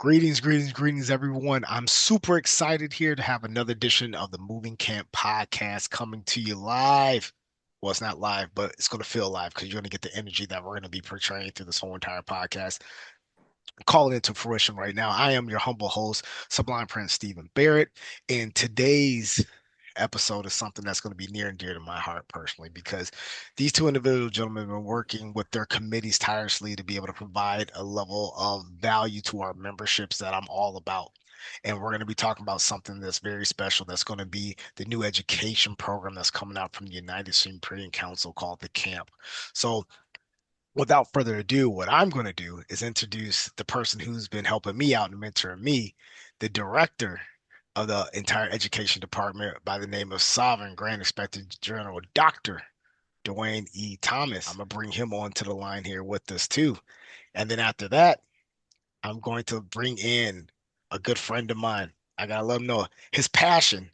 Greetings, everyone. I'm super excited here to have another edition of the Moving Camp podcast coming to you live. Well, it's not live, but it's going to feel live because you're going to get the energy that we're going to be portraying through this whole entire podcast. Calling into fruition right now. I am your humble host, Sublime Prince Stephen Barrett, and today's episode is something that's going to be near and dear to my heart personally because these two individual gentlemen have been working with their committees tirelessly to be able to provide a level of value to our memberships that I'm all about. And we're going to be talking about something that's very special. That's going to be the new education program that's coming out from the United Supreme Council called the Camp. So without further ado, what I'm going to do is introduce the person who's been helping me out and mentoring me, the director of the entire education department by the name of Sovereign Grand Inspector General Dr. Dwayne E. Thomas. I'm going to bring him onto the line here with us too. And then after that, I'm going to bring in a good friend of mine. I got to let him know his passion.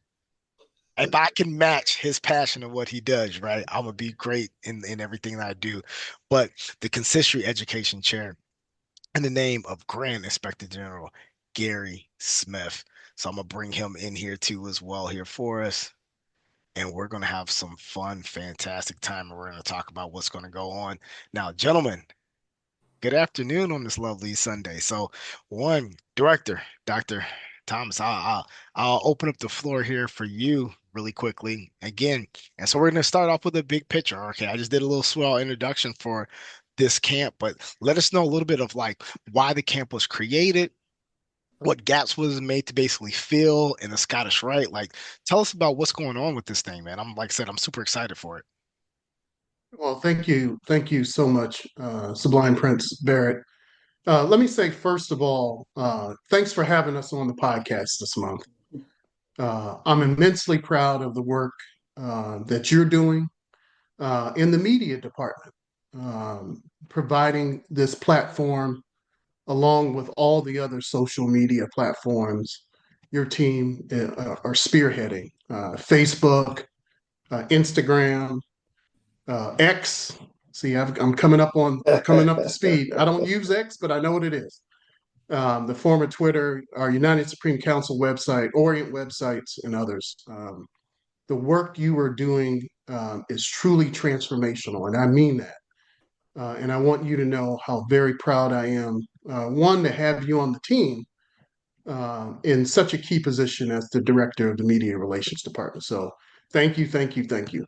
If I can match his passion of what he does, right, I'm gonna be great in everything that I do. But the consistory education chair in the name of Grand Inspector General Gary Smith. So I'm gonna bring him in here too as well here for us. And we're gonna have some fun, fantastic time. And we're gonna talk about what's gonna go on. Now, gentlemen, good afternoon on this lovely Sunday. So, one director, Dr. Thomas, I'll open up the floor here for you really quickly again. And so we're going to start off with a big picture. Okay, I just did a little swell introduction for this camp, but let us know a little bit of like why the camp was created, what gaps was made to basically fill in the Scottish Rite. Like, tell us about what's going on with this thing, man. I'm like I said, I'm super excited for it. Well, thank you. Thank you so much, Sublime Prince Barrett. Let me say, first of all, thanks for having us on the podcast this month. I'm immensely proud of the work that you're doing in the media department, providing this platform along with all the other social media platforms your team are spearheading Facebook, Instagram, X. See, I'm coming up to speed. I don't use X, but I know what it is. The former Twitter, our United Supreme Council website, Orient websites, and others. The work you are doing is truly transformational, and I mean that. And I want you to know how very proud I am, one, to have you on the team in such a key position as the director of the Media Relations Department. So thank you, thank you, thank you.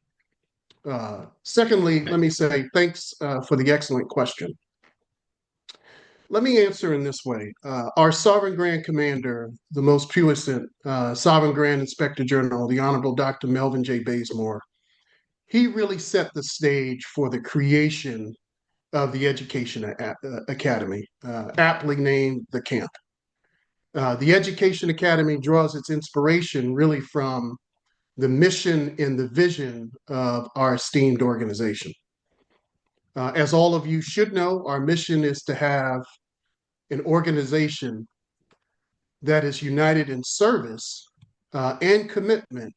Secondly, let me say thanks for the excellent question. Let me answer in this way. Our Sovereign Grand Commander, the most puissant Sovereign Grand Inspector General, the Honorable Dr. Melvin J. Bazemore, he really set the stage for the creation of the Education Academy, aptly named the camp. The Education Academy draws its inspiration really from the mission and the vision of our esteemed organization. As all of you should know, our mission is to have an organization that is united in service and commitment.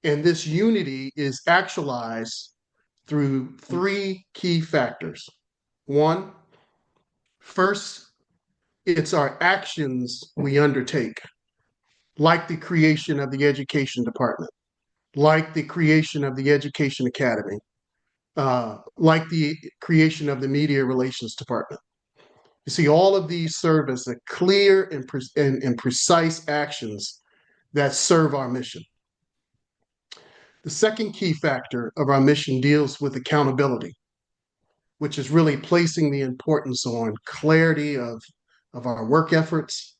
And this unity is actualized through three key factors. One, first, it's our actions we undertake, like the creation of the education department, like the creation of the education academy, like the creation of the media relations department. You see, all of these serve as a clear and precise actions that serve our mission. The second key factor of our mission deals with accountability, which is really placing the importance on clarity of our work efforts,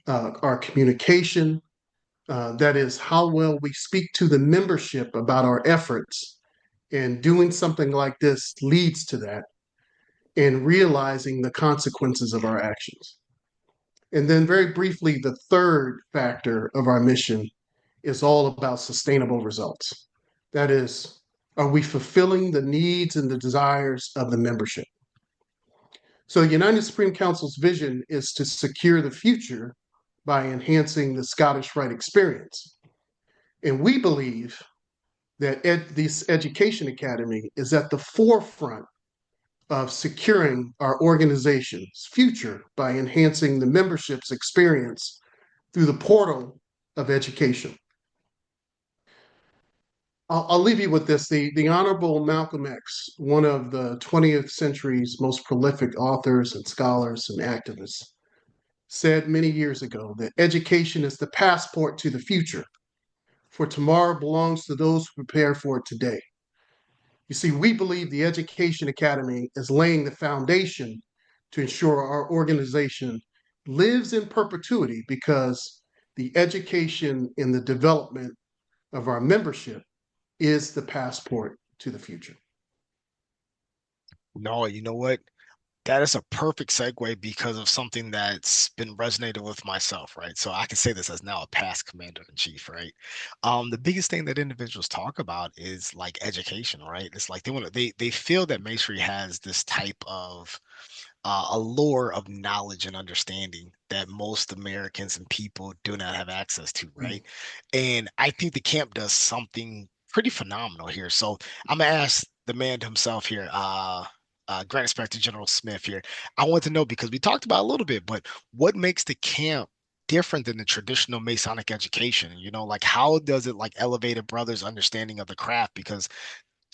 our communication, that is, how well we speak to the membership about our efforts. And doing something like this leads to that, and realizing the consequences of our actions. And then, very briefly, the third factor of our mission is all about sustainable results. That is, are we fulfilling the needs and the desires of the membership? So, the United Supreme Council's vision is to secure the future by enhancing the Scottish Rite experience. And we believe that this Education Academy is at the forefront of securing our organization's future by enhancing the membership's experience through the portal of education. I'll leave you with this. The Honorable Malcolm X, one of the 20th century's most prolific authors and scholars and activists, said many years ago that education is the passport to the future, for tomorrow belongs to those who prepare for it today. You see, we believe the Education Academy is laying the foundation to ensure our organization lives in perpetuity because the education and the development of our membership is the passport to the future. No, you know what? That is a perfect segue because of something that's been resonated with myself, right? So I can say this as now a past commander in chief, right? The biggest thing that individuals talk about is like education, right? It's like they feel that masonry has this type of allure of knowledge and understanding that most Americans and people do not have access to, right? And I think the camp does something pretty phenomenal here. So I'm gonna ask the man himself here, Grand Inspector General Smith here. I want to know because we talked about it a little bit, but what makes the camp different than the traditional Masonic education? You know, like how does it like elevate a brother's understanding of the craft? Because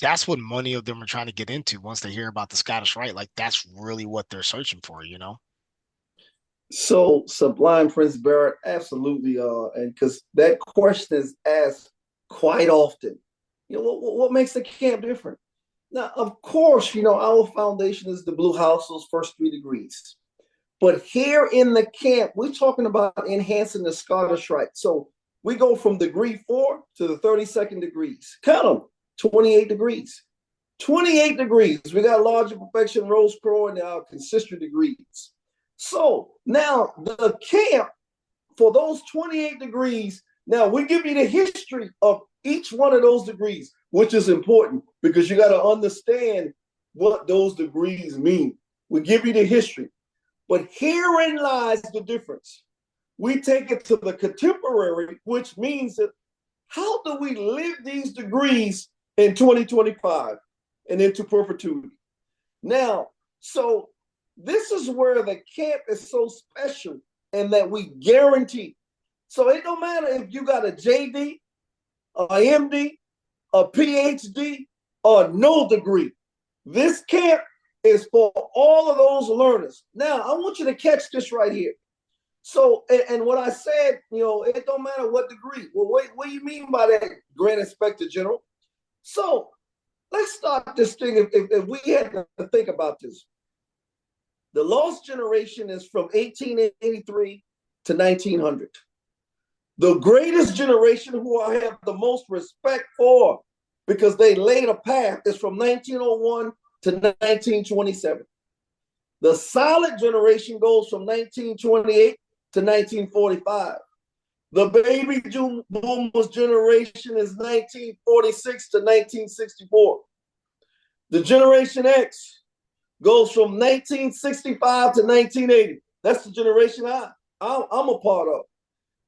that's what many of them are trying to get into once they hear about the Scottish Rite. Like that's really what they're searching for, you know? So Sublime Prince Barrett, absolutely, and because that question is asked quite often. What makes the camp different? Now, of course, our foundation is the Blue House, those first 3 degrees. But here in the camp, we're talking about enhancing the Scottish Rite. So we go from degree 4 to the 32nd degrees. Count them, 28 degrees. 28 degrees. We got larger perfection, rose crow, and our consistory degrees. So now the camp for those 28 degrees, now we give you the history of each one of those degrees, which is important because you got to understand what those degrees mean. We give you the history. But herein lies the difference. We take it to the contemporary, which means that how do we live these degrees in 2025 and into perpetuity? Now, so this is where the camp is so special and that we guarantee. So it don't matter if you got a JD, a MD, a PhD, or no degree. This camp is for all of those learners. Now, I want you to catch this right here. So, and what I said, it don't matter what degree. Well, what do you mean by that, Grand Inspector General? So let's start this thing if we had to think about this. The lost generation is from 1883 to 1900. The greatest generation who I have the most respect for because they laid a path is from 1901 to 1927. The solid generation goes from 1928 to 1945. The baby boomers generation is 1946 to 1964. The Generation X goes from 1965 to 1980. That's the generation I'm a part of.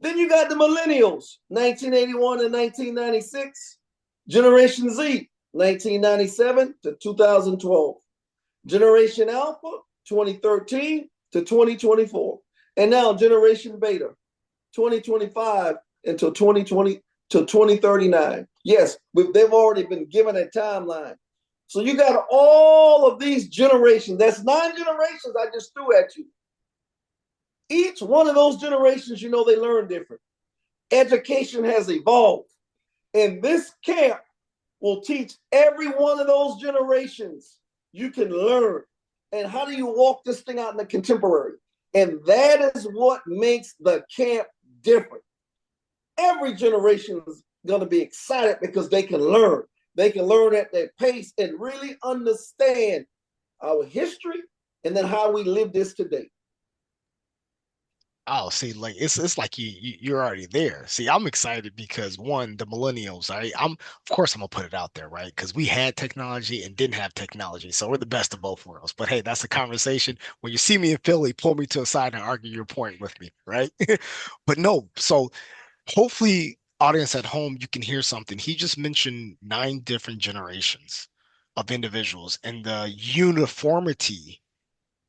Then you got the millennials, 1981 and 1996. Generation Z, 1997 to 2012. Generation Alpha, 2013 to 2024. And now Generation Beta, 2025 until 2020 to 2039. Yes, they've already been given a timeline. So you got all of these generations. That's 9 generations I just threw at you. Each one of those generations, they learn different. Education has evolved. And this camp will teach every one of those generations you can learn. And how do you walk this thing out in the contemporary? And that is what makes the camp different. Every generation is going to be excited because they can learn. They can learn at their pace and really understand our history and then how we live this today. Oh, see, like it's like you're already there. See, I'm excited because one, the millennials, right? Of course I'm gonna put it out there, right? Because we had technology and didn't have technology, so we're the best of both worlds. But hey, that's a conversation. When you see me in Philly, pull me to a side and argue your point with me, right? But no, so hopefully, audience at home, you can hear something. He just mentioned 9 different generations. of individuals and the uniformity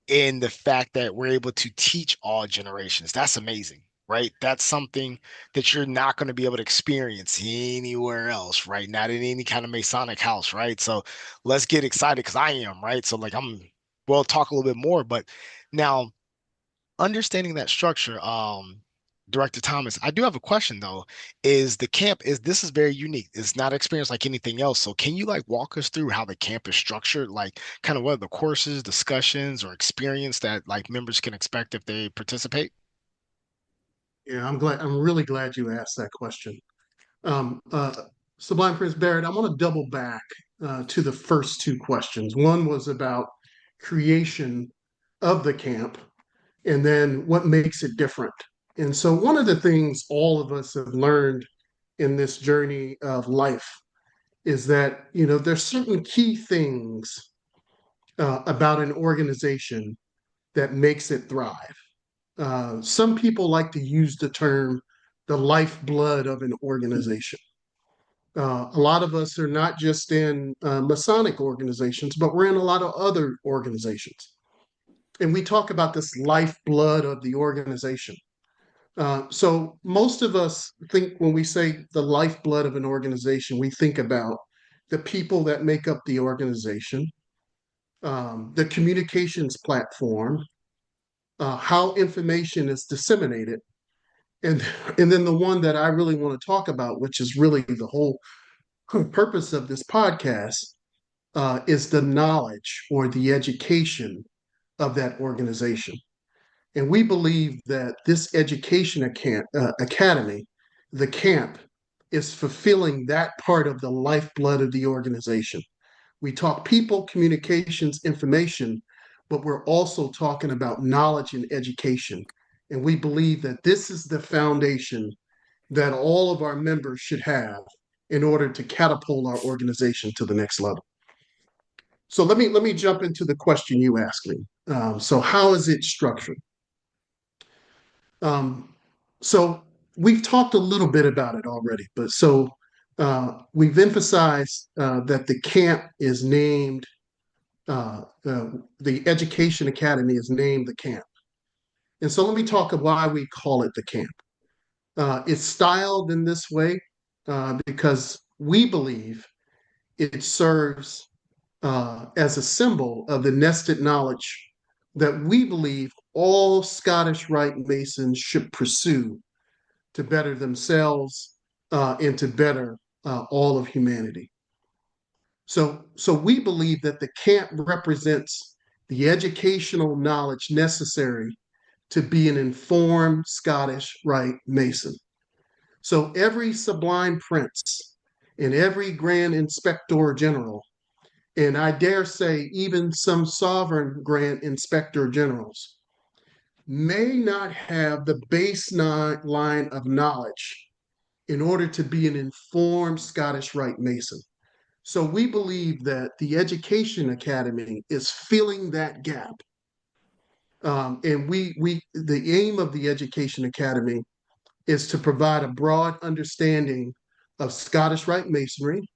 in the fact that we're able to teach all generations. That's amazing, right? That's something that you're not going to be able to experience anywhere else, right? Not in any kind of Masonic house, right? So let's get excited because I am, right? So like we'll talk a little bit more, but now understanding that structure, Director Thomas, I do have a question though. Is the camp is this is very unique. It's not experienced like anything else. So can you like walk us through how the camp is structured? Like kind of what are the courses, discussions, or experience that like members can expect if they participate? Yeah, I'm really glad you asked that question. Um, uh, Sublime Prince Barrett, I want to double back to the first two questions. One was about creation of the camp, and then what makes it different. And so, one of the things all of us have learned in this journey of life is that, there's certain key things about an organization that makes it thrive. Some people like to use the term the lifeblood of an organization. A lot of us are not just in Masonic organizations, but we're in a lot of other organizations. And we talk about this lifeblood of the organization. So most of us think when we say the lifeblood of an organization, we think about the people that make up the organization, the communications platform, how information is disseminated, and and then the one that I really want to talk about, which is really the whole purpose of this podcast, is the knowledge or the education of that organization. And we believe that this academy, the camp, is fulfilling that part of the lifeblood of the organization. We talk people, communications, information, but we're also talking about knowledge and education. And we believe that this is the foundation that all of our members should have in order to catapult our organization to the next level. So let me jump into the question you asked me. So how is it structured? Um, so we've talked a little bit about it already, but so we've emphasized that the camp is named, the Education Academy is named the camp. And so let me talk about why we call it the camp. It's styled in this way because we believe it serves as a symbol of the nested knowledge that we believe all Scottish Rite Masons should pursue to better themselves and to better all of humanity. So we believe that the camp represents the educational knowledge necessary to be an informed Scottish Rite Mason. So every Sublime Prince and every Grand Inspector General, and I dare say even some sovereign Grand Inspector Generals, may not have the baseline of knowledge in order to be an informed Scottish Rite Mason. So we believe that the Education Academy is filling that gap. And the aim of the Education Academy is to provide a broad understanding of Scottish Rite Masonry,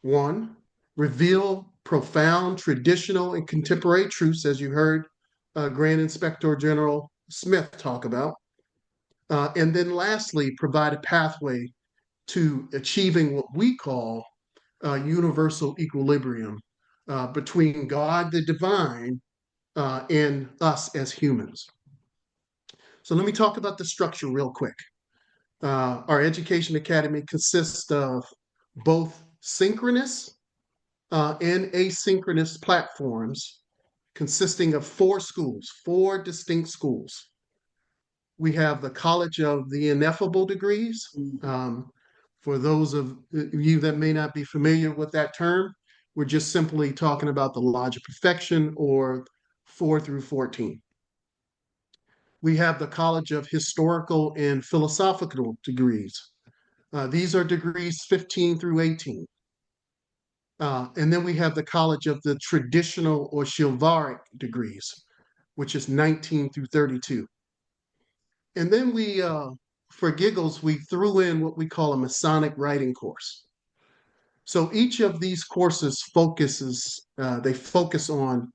one, reveal profound traditional and contemporary truths, as you heard Grand Inspector General Smith talk about, and then lastly, provide a pathway to achieving what we call universal equilibrium between God, the divine, and us as humans. So let me talk about the structure real quick. Our Education Academy consists of both synchronous and asynchronous platforms consisting of four distinct schools. We have the College of the Ineffable Degrees. For those of you that may not be familiar with that term, we're just simply talking about the Lodge of Perfection, or 4 through 14. We have the College of Historical and Philosophical Degrees. These are degrees 15 through 18. And then we have the College of the Traditional or Chivalric Degrees, which is 19 through 32. And then for giggles, we threw in what we call a Masonic writing course. So each of these courses they focus on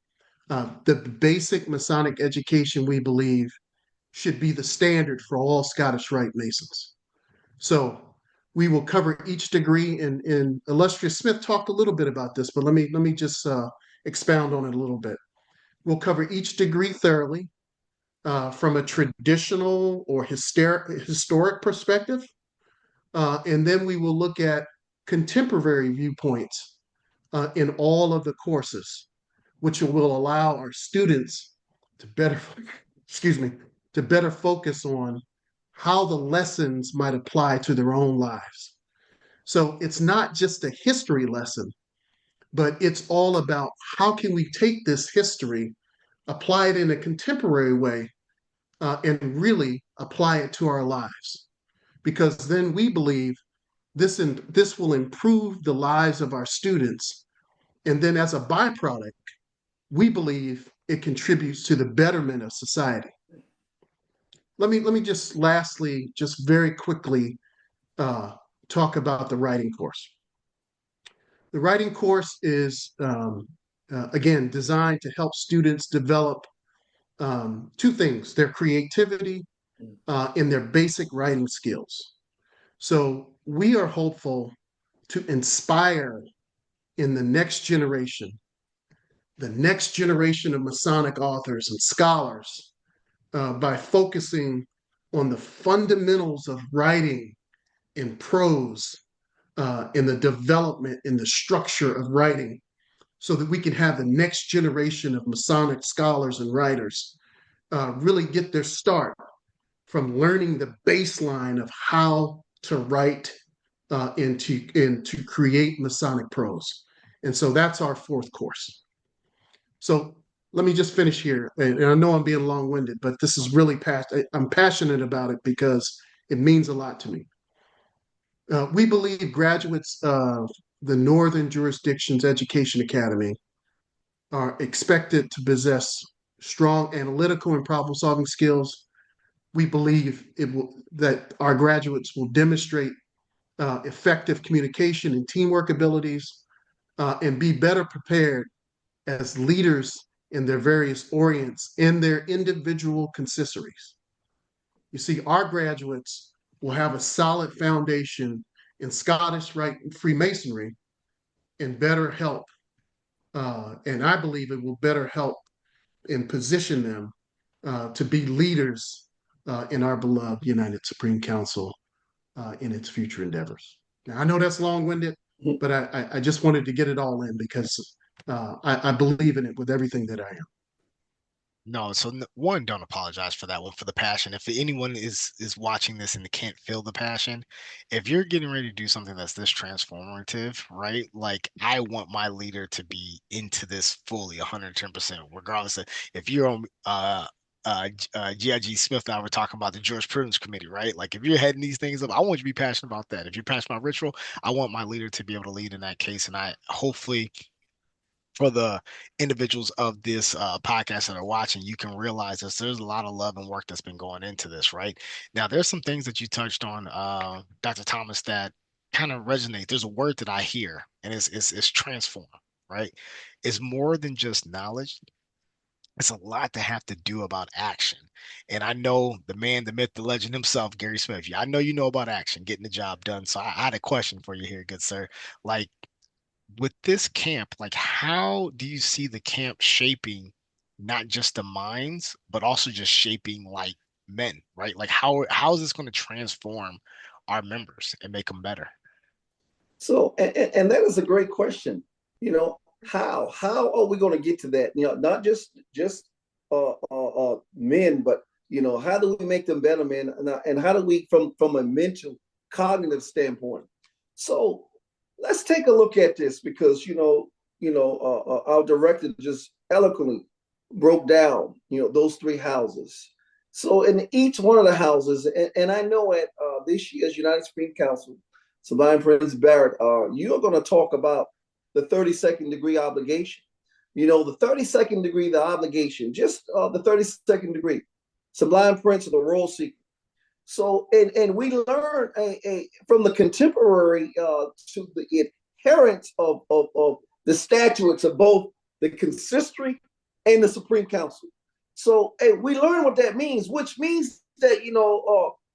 the basic Masonic education we believe should be the standard for all Scottish Rite Masons. So we will cover each degree, and Illustrious Smith talked a little bit about this, but let me just expound on it a little bit. We'll cover each degree thoroughly from a traditional or historic perspective, and then we will look at contemporary viewpoints in all of the courses, which will allow our students to better, excuse me, to better focus on how the lessons might apply to their own lives. So it's not just a history lesson, but it's all about how can we take this history, apply it in a contemporary way, and really apply it to our lives. Because then we believe this will improve the lives of our students. And then as a byproduct, we believe it contributes to the betterment of society. Let me just lastly, just very quickly, talk about the writing course. The writing course is, again, designed to help students develop two things: their creativity and their basic writing skills. So we are hopeful to inspire in the next generation of Masonic authors and scholars by focusing on the fundamentals of writing in prose, in the development in the structure of writing, so that we can have the next generation of Masonic scholars and writers really get their start from learning the baseline of how to write and to create Masonic prose. And so that's our fourth course. So let me just finish here. And I know I'm being long-winded, but this is really I'm passionate about it because it means a lot to me. We believe graduates of the Northern Jurisdictions Education Academy are expected to possess strong analytical and problem-solving skills. We believe that our graduates will demonstrate effective communication and teamwork abilities and be better prepared as leaders in their various orients in their individual consistories. You see, our graduates will have a solid foundation in Scottish Rite Freemasonry and better help, and I believe it will better help and position them to be leaders in our beloved United Supreme Council in its future endeavors. Now, I know that's long-winded, but I just wanted to get it all in because I believe in it with everything that I am. No, so one, don't apologize for that one, for the passion. If anyone is watching this and they can't feel the passion, if you're getting ready to do something that's this transformative, right? Like I want my leader to be into this fully 110%, regardless of if you're on GIG Smith and I were talking about the jurisprudence committee, right? Like if you're heading these things up, I want you to be passionate about that. If you're passionate about ritual, I want my leader to be able to lead in that case. And I hopefully for the individuals of this podcast that are watching, you can realize that there's a lot of love and work that's been going into this, right? Now, there's some things that you touched on, Dr. Thomas, that kind of resonate. There's a word that I hear, and it's transform, right? It's more than just knowledge. It's a lot to have to do about action. And I know the man, the myth, the legend himself, Gary Smith. I know you know about action, getting the job done. So I had a question for you here, good sir. Like, with this camp, like how do you see the camp shaping not just the minds, but also just shaping like men, right? Like how is this going to transform our members and make them better? So, and that is a great question. You know, how are we going to get to that? You know, not just men, but how do we make them better men, and how do we from a mental cognitive standpoint? So let's take a look at this because our director just eloquently broke down those three houses. So in each one of the houses, and I know at this year's United Supreme Council, Sublime Prince Barrett, you're going to talk about the 32nd degree obligation. The 32nd degree, the obligation, just the 32nd degree, Sublime Prince of the Royal Secret. So, and we learn from the contemporary to it adherents of the statutes of both the consistory and the Supreme Council. So hey, we learn what that means, which means that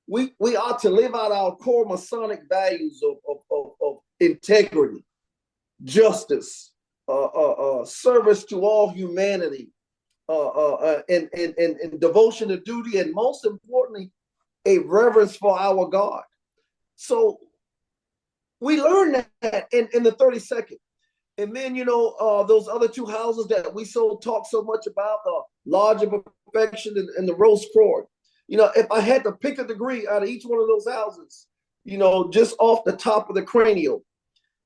we ought to live out our core Masonic values of integrity, justice, service to all humanity, and devotion to duty, and most importantly, a reverence for our God. So we learned that in the 32nd. And then, those other two houses that we talk so much about, the Lodge of Perfection and the Rose Croix. If I had to pick a degree out of each one of those houses, just off the top of the cranial,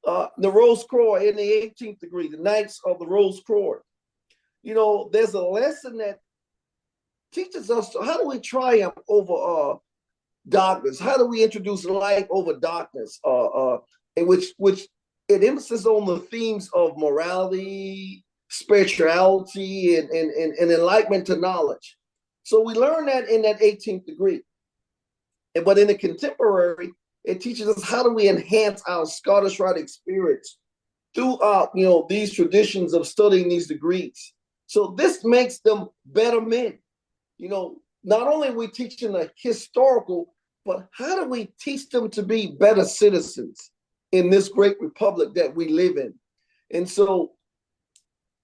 the Rose Croix in the 18th degree, the Knights of the Rose Croix. There's a lesson that teaches us how do we triumph over darkness? How do we introduce light over darkness? In which it emphasizes on the themes of morality, spirituality, and enlightenment to knowledge. So we learn that in that 18th degree. But in the contemporary, it teaches us how do we enhance our Scottish Rite experience throughout, these traditions of studying these degrees. So this makes them better men. Not only are we teaching the historical, but how do we teach them to be better citizens in this great republic that we live in? And so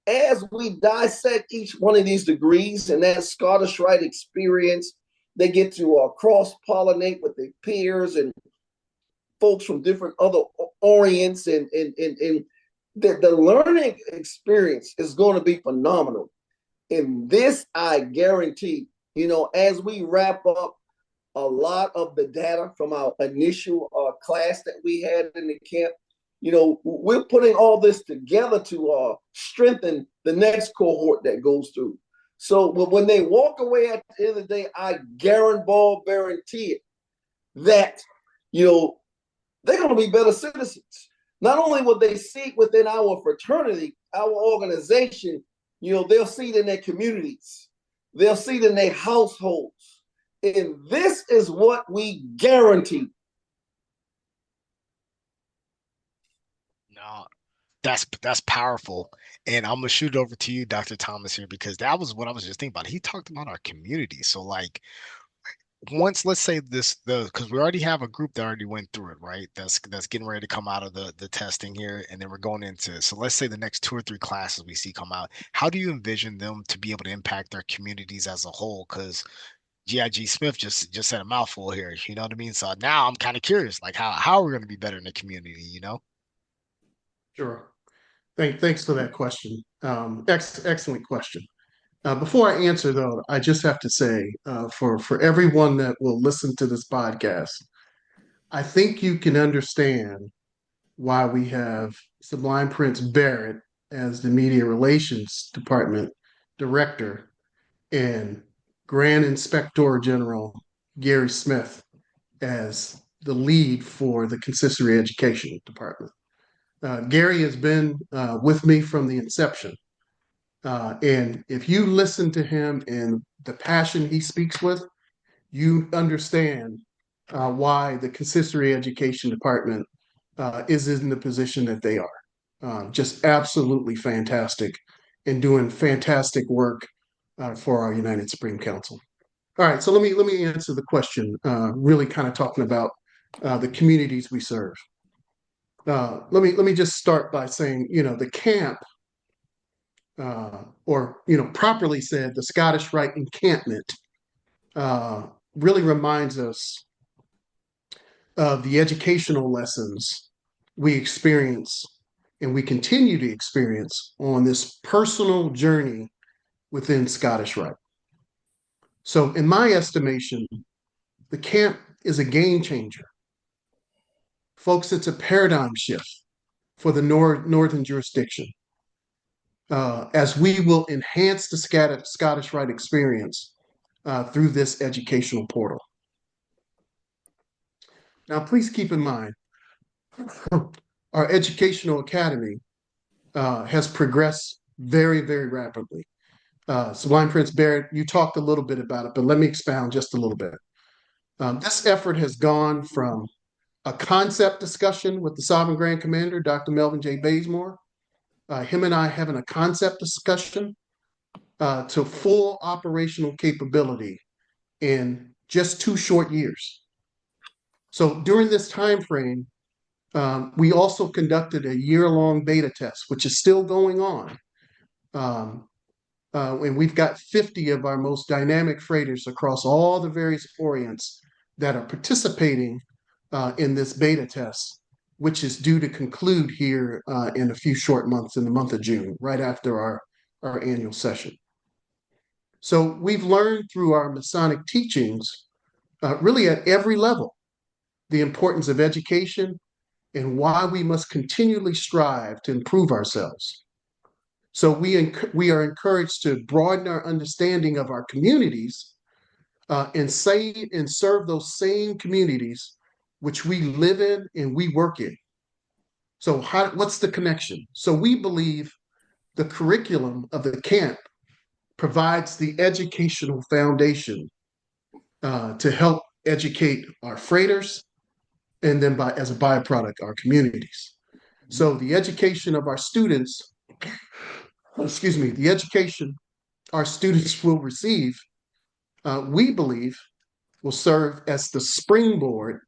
as we dissect each one of these degrees and that Scottish Rite experience, they get to cross-pollinate with their peers and folks from different other orients, and the learning experience is going to be phenomenal. And this, I guarantee, as we wrap up a lot of the data from our initial class that we had in the camp, we're putting all this together to strengthen the next cohort that goes through. So when they walk away at the end of the day, I guarantee it that, they're going to be better citizens. Not only will they see it within our fraternity, our organization, they'll see it in their communities. They'll see it in their households. And this is what we guarantee. No, that's powerful. And I'm gonna shoot it over to you, Dr. Thomas, here, because that was what I was just thinking about. He talked about our community. So like once, let's say because we already have a group that already went through it, right? That's getting ready to come out of the testing here, and then we're going into, so let's say the next 2 or 3 classes we see come out. How do you envision them to be able to impact their communities as a whole? Because GIG Smith just said a mouthful here, you know what I mean? So now I'm kind of curious, like how are we going to be better in the community? Sure. Thanks for that question. Excellent question. Before I answer, though, I just have to say, for everyone that will listen to this podcast, I think you can understand why we have Sublime Prince Barrett as the Media Relations Department Director and Grand Inspector General Gary Smith as the lead for the Consistory Education Department. Gary has been with me from the inception. And if you listen to him and the passion he speaks with, you understand why the Consistory Education Department is in the position that they are. Just absolutely fantastic and doing fantastic work for our United Supreme Council. All right, so let me answer the question. Really, kind of talking about the communities we serve. Let me just start by saying, the camp, or properly said, the Scottish Rite encampment, really reminds us of the educational lessons we experience and we continue to experience on this personal journey within Scottish Rite. So, in my estimation, the camp is a game changer. Folks, it's a paradigm shift for the Northern jurisdiction, as we will enhance the Scottish Rite experience through this educational portal. Now, please keep in mind, our educational academy has progressed very, very rapidly. Sublime Prince Barrett, you talked a little bit about it, but let me expound just a little bit. This effort has gone from a concept discussion with the Sovereign Grand Commander, Dr. Melvin J. Bazemore. Him and I having a concept discussion to full operational capability in just 2 short years. So during this time frame, we also conducted a year-long beta test, which is still going on. And we've got 50 of our most dynamic freighters across all the various orients that are participating in this beta test, which is due to conclude here in a few short months, in the month of June, right after our annual session. So we've learned through our Masonic teachings, really at every level, the importance of education and why we must continually strive to improve ourselves. So we are encouraged to broaden our understanding of our communities and serve those same communities which we live in and we work in. So what's the connection? So we believe the curriculum of the camp provides the educational foundation to help educate our freighters, and then as a byproduct, our communities. So the education of our students, the education our students will receive, we believe will serve as the springboard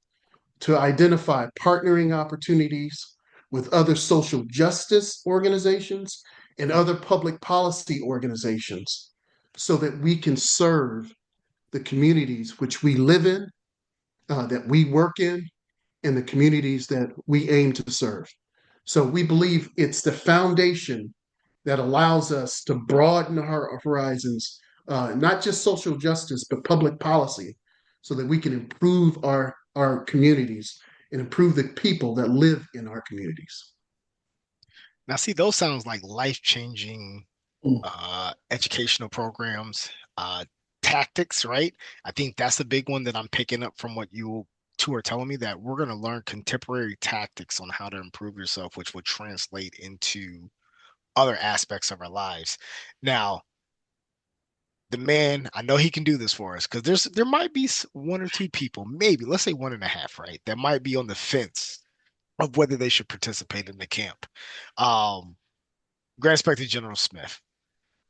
to identify partnering opportunities with other social justice organizations and other public policy organizations so that we can serve the communities which we live in, that we work in, and the communities that we aim to serve. So we believe it's the foundation that allows us to broaden our horizons, not just social justice, but public policy, so that we can improve our communities and improve the people that live in our communities. Now, see, those sounds like life-changing Mm. educational programs, tactics, right? I think that's a big one that I'm picking up from what you two are telling me, that we're going to learn contemporary tactics on how to improve yourself, which would translate into other aspects of our lives. Now, the man, I know he can do this for us because there might be 1 or 2 people, maybe let's say 1.5, right? That might be on the fence of whether they should participate in the camp. Grand Inspector General Smith,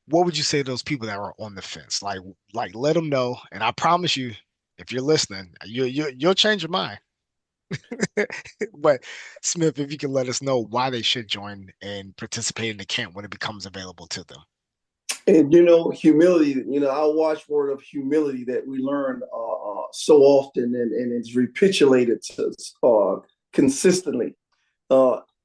what would you say to those people that are on the fence? Like let them know, and I promise you, if you're listening, you'll change your mind. But Smith, if you can let us know why they should join and participate in the camp when it becomes available to them. And humility. Our watchword of humility that we learn so often, and it's recapitulated to consistently.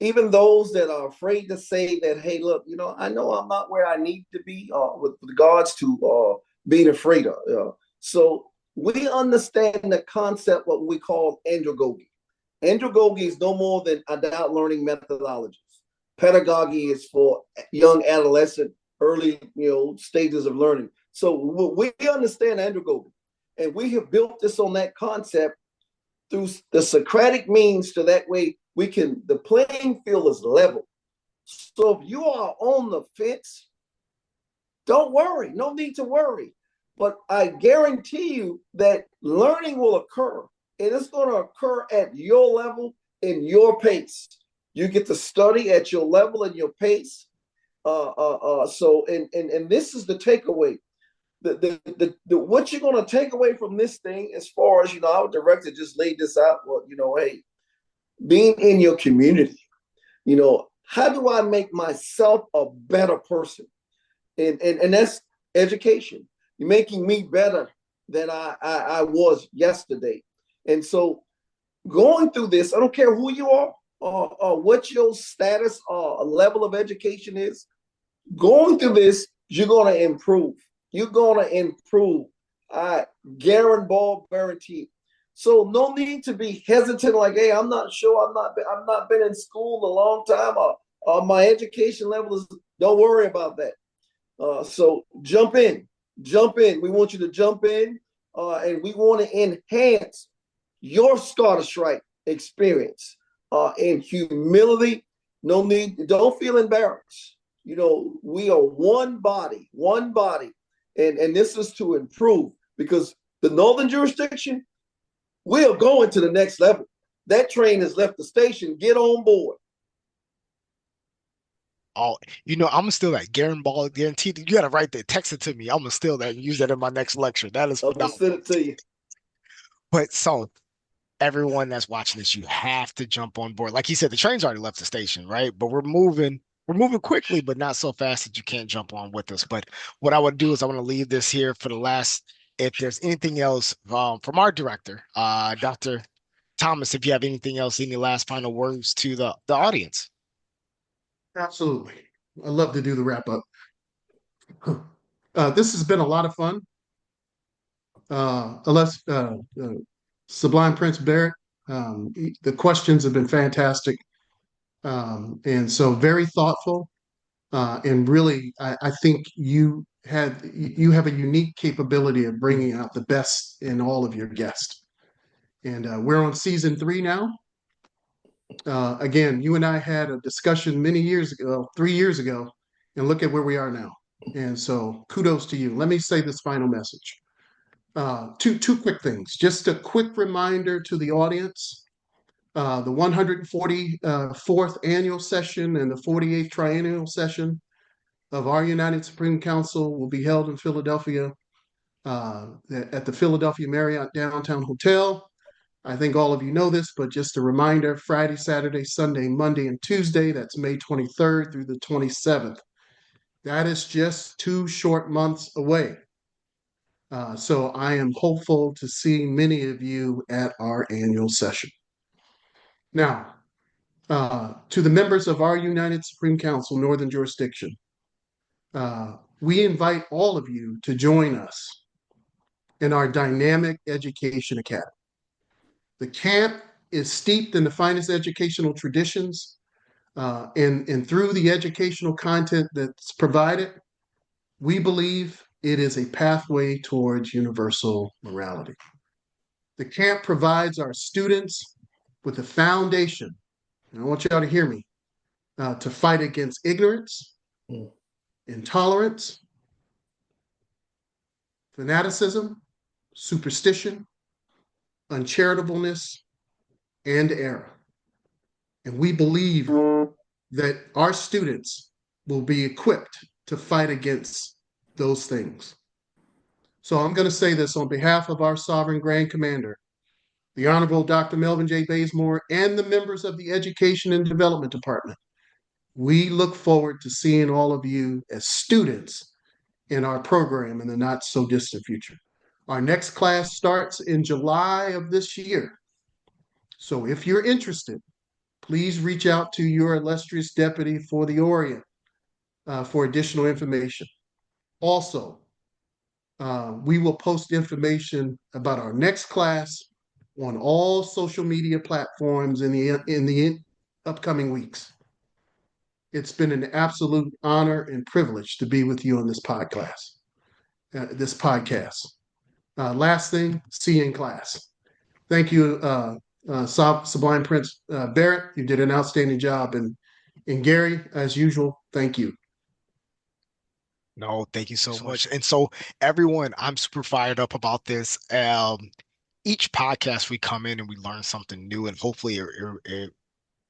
Even those that are afraid to say that, hey, look, I know I'm not where I need to be with regards to being afraid of. So we understand the concept, what we call andragogy. Andragogy is no more than adult learning methodologies. Pedagogy is for young adolescent, early stages of learning. So we understand andragogy, and we have built this on that concept through the Socratic means, so that way the playing field is level. So if you are on the fence, don't worry, no need to worry. But I guarantee you that learning will occur, and it's going to occur at your level and your pace. You get to study at your level and your pace. So this is the takeaway. What you're going to take away from this thing, as far as our director just laid this out. Well, hey, being in your community, how do I make myself a better person? And that's education. You're making me better than I was yesterday. And so going through this, I don't care who you are or what your status or level of education is. Going through this, you're going to improve. You're going to improve. I guarantee. So no need to be hesitant. Like, hey, I'm not sure. I've not been in school a long time. Or my education level is. Don't worry about that. So jump in. We want you to jump in, and we want to enhance your Scottish Rite experience in humility. No need. Don't feel embarrassed. We are one body, and this is to improve, because the Northern jurisdiction, we are going to the next level. That train has left the station. Get on board. Oh, I'm gonna steal that guaranteed. You gotta write that, text it to me. I'm gonna steal that and use that in my next lecture. That is I'm gonna send phenomenal. it to you. But so everyone that's watching this, you have to jump on board. Like he said, the train's already left the station, right? But we're moving quickly, but not so fast that you can't jump on with us. But what I would do is I want to leave this here for the last. If there's anything else from our director, Dr. Thomas, if you have anything else, any last final words to the audience. Absolutely. I love to do the wrap up. This has been a lot of fun. Unless Sublime Prince Barrett, the questions have been fantastic, and so very thoughtful. And really, I think you have a unique capability of bringing out the best in all of your guests. And we're on season 3 now. Again, you and I had a discussion many years ago, 3 years ago, and look at where we are now. And so kudos to you. Let me say this final message. Two quick things. Just a quick reminder to the audience. The 144th annual session and the 48th triennial session of our United Supreme Council will be held in Philadelphia at the Philadelphia Marriott Downtown Hotel. I think all of you know this, but just a reminder, Friday, Saturday, Sunday, Monday, and Tuesday, that's May 23rd through the 27th. That is just 2 short months away. So I am hopeful to see many of you at our annual session. Now, to the members of our United Supreme Council Northern Jurisdiction, we invite all of you to join us in our dynamic education academy. The camp is steeped in the finest educational traditions, and through the educational content that's provided, we believe it is a pathway towards universal morality. The camp provides our students with a foundation, and I want y'all to hear me, to fight against ignorance, intolerance, fanaticism, superstition, uncharitableness, and error. And we believe that our students will be equipped to fight against those things. So I'm going to say this on behalf of our Sovereign Grand Commander, the Honorable Dr. Melvin J. Bazemore, and the members of the Education and Development Department. We look forward to seeing all of you as students in our program in the not so distant future. Our next class starts in July of this year. So if you're interested, please reach out to your illustrious deputy for the Orient for additional information. Also, we will post information about our next class on all social media platforms in the upcoming weeks. It's been an absolute honor and privilege to be with you on this podcast. Last thing, see you in class. Thank you, Sublime Prince Barrett. You did an outstanding job. And Gary, as usual, thank you. No, thank you so much. And so, everyone, I'm super fired up about this. Each podcast we come in and we learn something new, and hopefully it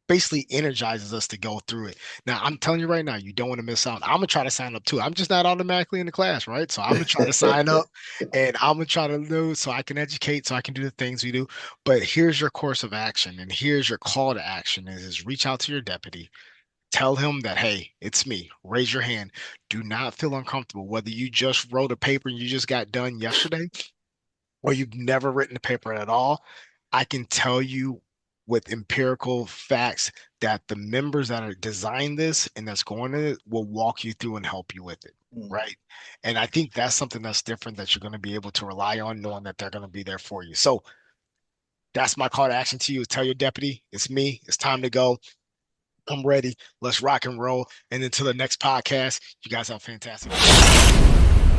basically energizes us to go through it. Now, I'm telling you right now, you don't want to miss out. I'm gonna try to sign up too. I'm just not automatically in the class, right? So I'm gonna try to sign up, and I'm gonna try to know so I can educate, so I can do the things we do. But here's your course of action, and here's your call to action: is reach out to your deputy. Tell him that, hey, it's me. Raise your hand. Do not feel uncomfortable. Whether you just wrote a paper and you just got done yesterday, or you've never written a paper at all, I can tell you with empirical facts that the members that are designed this and that's going to it will walk you through and help you with it. Right. And I think that's something that's different that you're going to be able to rely on, knowing that they're going to be there for you. So that's my call to action to you is tell your deputy, it's me. It's time to go. I'm ready. Let's rock and roll. And until the next podcast, you guys have a fantastic day.